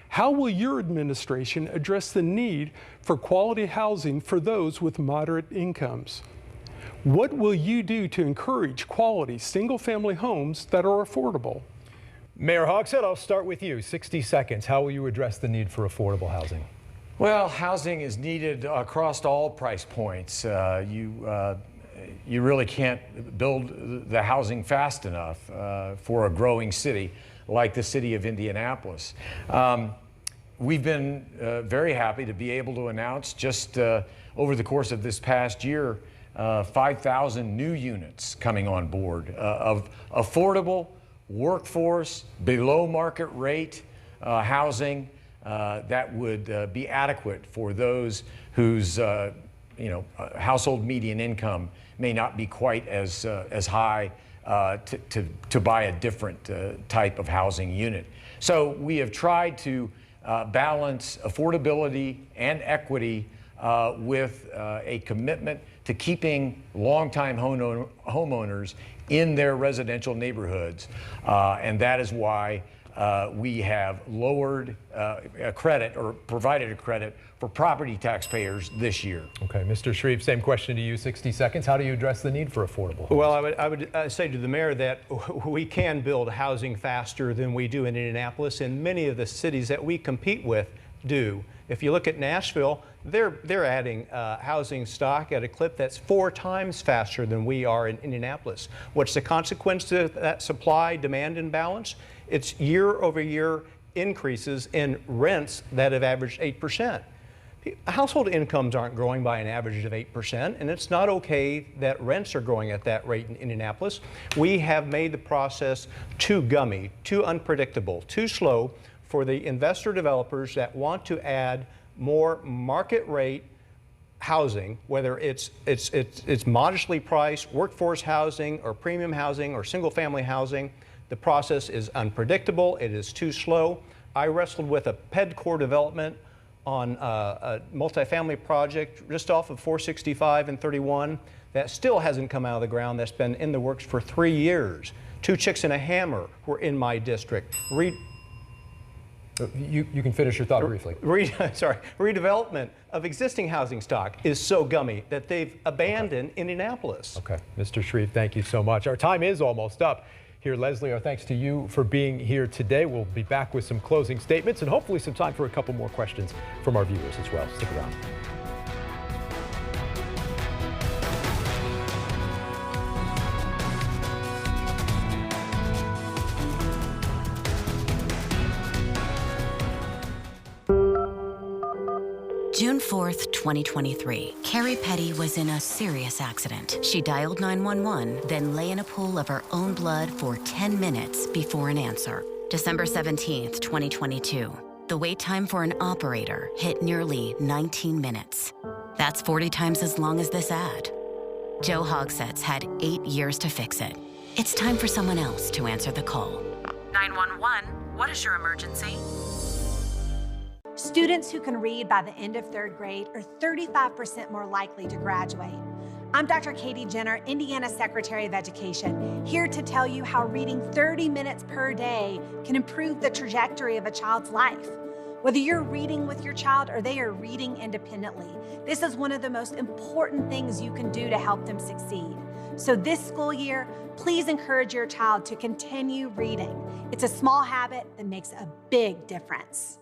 How will your administration address the need for quality housing for those with moderate incomes? What will you do to encourage quality single-family homes that are affordable? Mayor Hogsett, I'll start with you. 60 seconds. How will you address the need for affordable housing? Well, housing is needed across all price points. You really can't build the housing fast enough for a growing city like the city of Indianapolis. We've been very happy to be able to announce just over the course of this past year 5,000 new units coming on board of affordable, workforce, below market rate housing that would be adequate for those whose household median income may not be quite as high to buy a different type of housing unit. So we have tried to balance affordability and equity with a commitment to keeping longtime homeowners in their residential neighborhoods, and that is why we have lowered a credit or provided a credit for property taxpayers this year. Okay, Mr. Shreve, same question to you, 60 seconds. How do you address the need for affordable homes? Well, I would say to the mayor that we can build housing faster than we do in Indianapolis, and many of the cities that we compete with do. If you look at Nashville, they're adding housing stock at a clip that's 4 times faster than we are in Indianapolis. What's the consequence of that supply-demand imbalance? It's year-over-year increases in rents that have averaged 8%. Household incomes aren't growing by an average of 8%, and it's not okay that rents are growing at that rate in Indianapolis. We have made the process too gummy, too unpredictable, too slow for the investor developers that want to add more market rate housing, whether it's modestly priced workforce housing or premium housing or single family housing. The process is unpredictable. It is too slow. I wrestled with a PEDCOR development on a multifamily project just off of 465 and 31 that still hasn't come out of the ground. That's been in the works for 3 years. 2 Chicks and a Hammer were in my district. You can finish your thought briefly. Redevelopment of existing housing stock is so gummy that they've abandoned Indianapolis. Okay, Mr. Shreve, thank you so much. Our time is almost up. Here, Leslie, our thanks to you for being here today. We'll be back with some closing statements and hopefully some time for a couple more questions from our viewers as well. Stick around. June 4th, 2023. Carrie Petty was in a serious accident. She dialed 911, then lay in a pool of her own blood for 10 minutes before an answer. December 17th, 2022. the wait time for an operator hit nearly 19 minutes. That's 40 times as long as this ad. Joe Hogsett's had 8 years to fix it. It's time for someone else to answer the call. 911, what is your emergency? Students who can read by the end of 3rd grade are 35% more likely to graduate. I'm Dr. Katie Jenner, Indiana Secretary of Education, here to tell you how reading 30 minutes per day can improve the trajectory of a child's life. Whether you're reading with your child or they are reading independently, this is one of the most important things you can do to help them succeed. So this school year, please encourage your child to continue reading. It's a small habit that makes a big difference.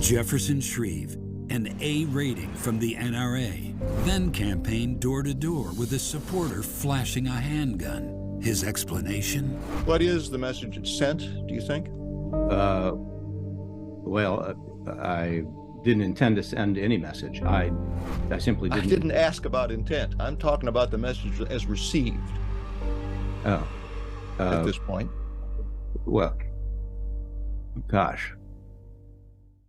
Jefferson Shreve, an A rating from the NRA, then campaigned door to door with a supporter flashing a handgun. His explanation? What is the message it sent, do you think? I didn't intend to send any message. I simply didn't. I didn't ask about intent. I'm talking about the message as received. Oh. At this point. Well, gosh.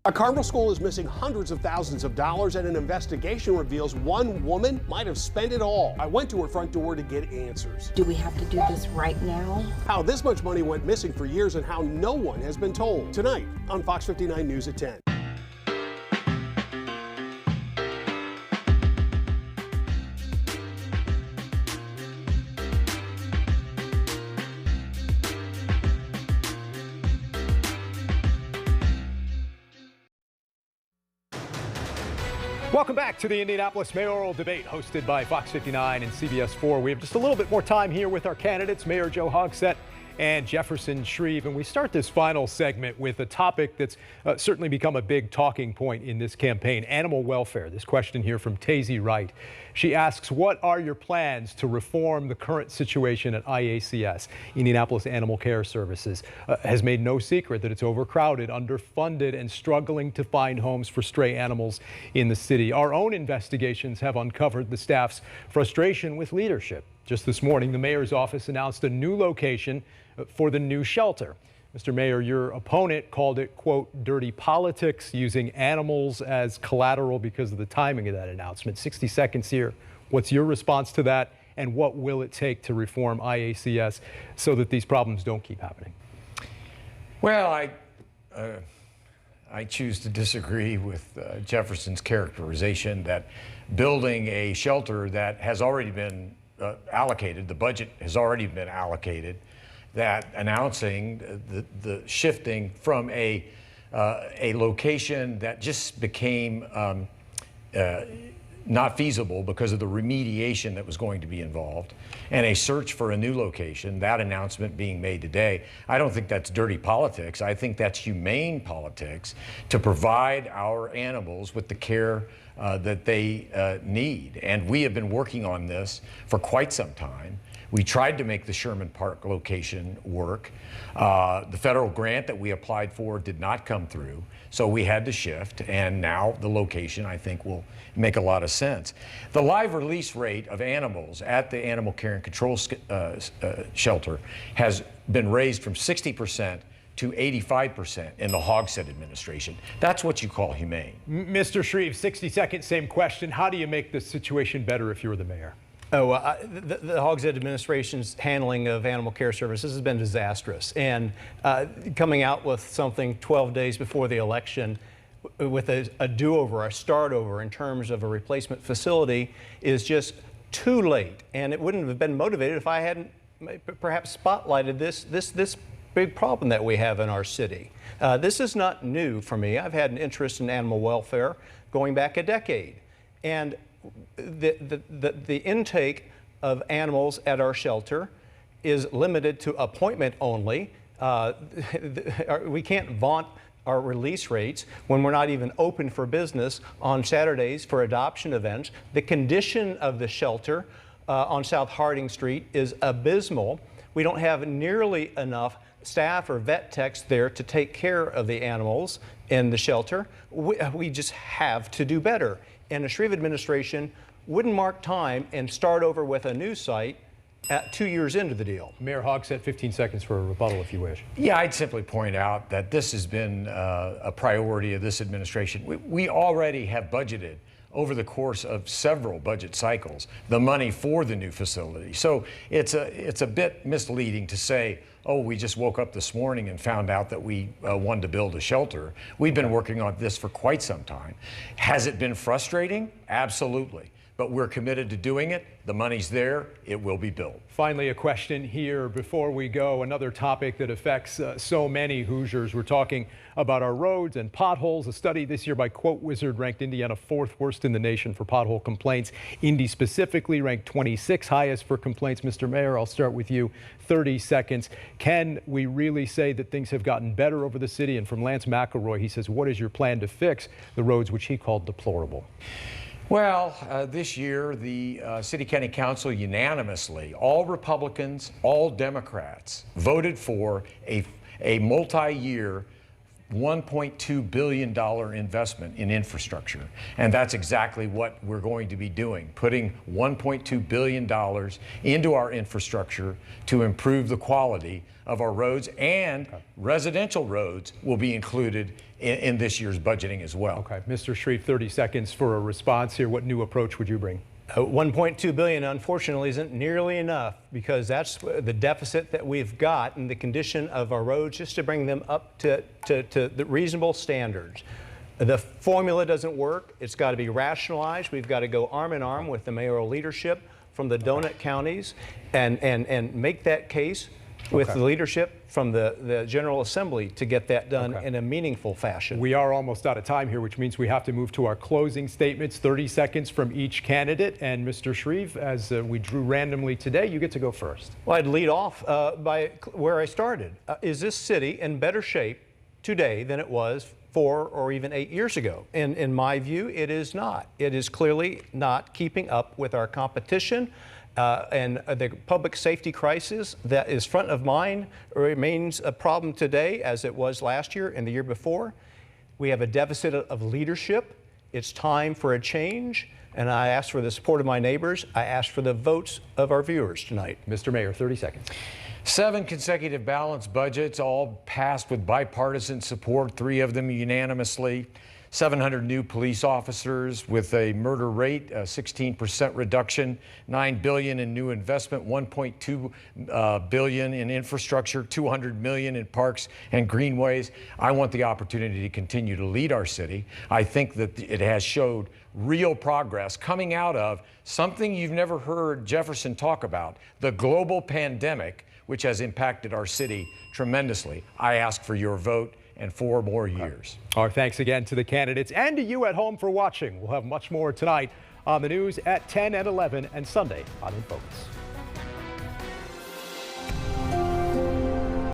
A Carmel school is missing hundreds of thousands of dollars, and an investigation reveals one woman might have spent it all. I went to her front door to get answers. Do we have to do this right now? How this much money went missing for years and how no one has been told. Tonight on Fox 59 News at 10. Welcome back to the Indianapolis mayoral debate hosted by Fox 59 and CBS 4. We have just a little bit more time here with our candidates, Mayor Joe Hogsett and Jefferson Shreve. And we start this final segment with a topic that's certainly become a big talking point in this campaign, animal welfare. This question here from Tazy Wright. She asks, what are your plans to reform the current situation at IACS? Indianapolis Animal Care Services has made no secret that it's overcrowded, underfunded, and struggling to find homes for stray animals in the city. Our own investigations have uncovered the staff's frustration with leadership. Just this morning, the mayor's office announced a new location for the new shelter. Mr. Mayor, your opponent called it, quote, dirty politics, using animals as collateral because of the timing of that announcement. 60 seconds here. What's your response to that, and what will it take to reform IACS so that these problems don't keep happening? Well, I choose to disagree with Jefferson's characterization that building a shelter that has already been allocated, the budget has already been allocated, that announcing the shifting from a location that just became not feasible because of the remediation that was going to be involved, and a search for a new location, that announcement being made today. I don't think that's dirty politics. I think that's humane politics to provide our animals with the care that they need. And we have been working on this for quite some time. We tried to make the Sherman Park location work. The federal grant that we applied for did not come through, so we had to shift, and now the location, I think, will make a lot of sense. The live release rate of animals at the Animal Care and Control Shelter has been raised from 60% to 85% in the Hogsett administration. That's what you call humane. Mr. Shreve, 60 seconds, same question. How do you make this situation better if you were the mayor? The Hogsett administration's handling of animal care services has been disastrous. And coming out with something 12 days before the election with a do-over, a start-over in terms of a replacement facility is just too late. And it wouldn't have been motivated if I hadn't perhaps spotlighted this big problem that we have in our city. This is not new for me. I've had an interest in animal welfare going back a decade. And the intake of animals at our shelter is limited to appointment only. We can't vaunt our release rates when we're not even open for business on Saturdays for adoption events. The condition of the shelter on South Harding Street is abysmal. We don't have nearly enough staff or vet techs there to take care of the animals in the shelter. We just have to do better. And the Shreve administration wouldn't mark time and start over with a new site at 2 years into the deal. Mayor Hogsett, 15 seconds for a rebuttal if you wish. Yeah, I'd simply point out that this has been a priority of this administration. We already have budgeted over the course of several budget cycles the money for the new facility. So it's a bit misleading to say, oh, we just woke up this morning and found out that we wanted to build a shelter. We've been working on this for quite some time. Has it been frustrating? Absolutely. But we're committed to doing it. The money's there. It will be built. Finally, a question here before we go. Another topic that affects so many Hoosiers. We're talking about our roads and potholes. A study this year by Quote Wizard ranked Indiana 4th worst in the nation for pothole complaints. Indy specifically ranked 26th highest for complaints. Mr. Mayor, I'll start with you. 30 seconds. Can we really say that things have gotten better over the city? And from Lance McElroy, he says, what is your plan to fix the roads which he called deplorable? Well, this year, the City County Council unanimously, all Republicans, all Democrats, voted for a multi-year $1.2 billion investment in infrastructure. And that's exactly what we're going to be doing, putting $1.2 billion into our infrastructure to improve the quality of our roads, and residential roads will be included in this year's budgeting as well. Okay, Mr. Shreve, 30 seconds for a response here. What new approach would you bring? $1.2 billion, unfortunately, isn't nearly enough, because that's the deficit that we've got and the condition of our roads, just to bring them up to the reasonable standards. The formula doesn't work. It's got to be rationalized. We've got to go arm in arm with the mayoral leadership from the donut counties and make that case with the leadership from the General Assembly to get that done in a meaningful fashion. We are almost out of time here, which means we have to move to our closing statements. 30 seconds from each candidate. And Mr. Shreve, as we drew randomly today, you get to go first. Well, I'd lead off by where I started. Is this city in better shape today than it was 4 or even 8 years ago? And in my view, it is not. It is clearly not keeping up with our competition. And the public safety crisis that is front of mind remains a problem today, as it was last year and the year before. We have a deficit of leadership. It's time for a change. And I ask for the support of my neighbors. I ask for the votes of our viewers tonight. Mr. Mayor, 30 seconds. 7 consecutive balanced budgets, all passed with bipartisan support, 3 of them unanimously. 700 new police officers with a murder rate, a 16% reduction, $9 billion in new investment, $1.2 billion in infrastructure, $200 million in parks and greenways. I want the opportunity to continue to lead our city. I think that it has showed real progress coming out of something you've never heard Jefferson talk about, the global pandemic, which has impacted our city tremendously. I ask for your vote and 4 more years. Our thanks again to the candidates and to you at home for watching. We'll have much more tonight on the news at 10 and 11 and Sunday on In Focus.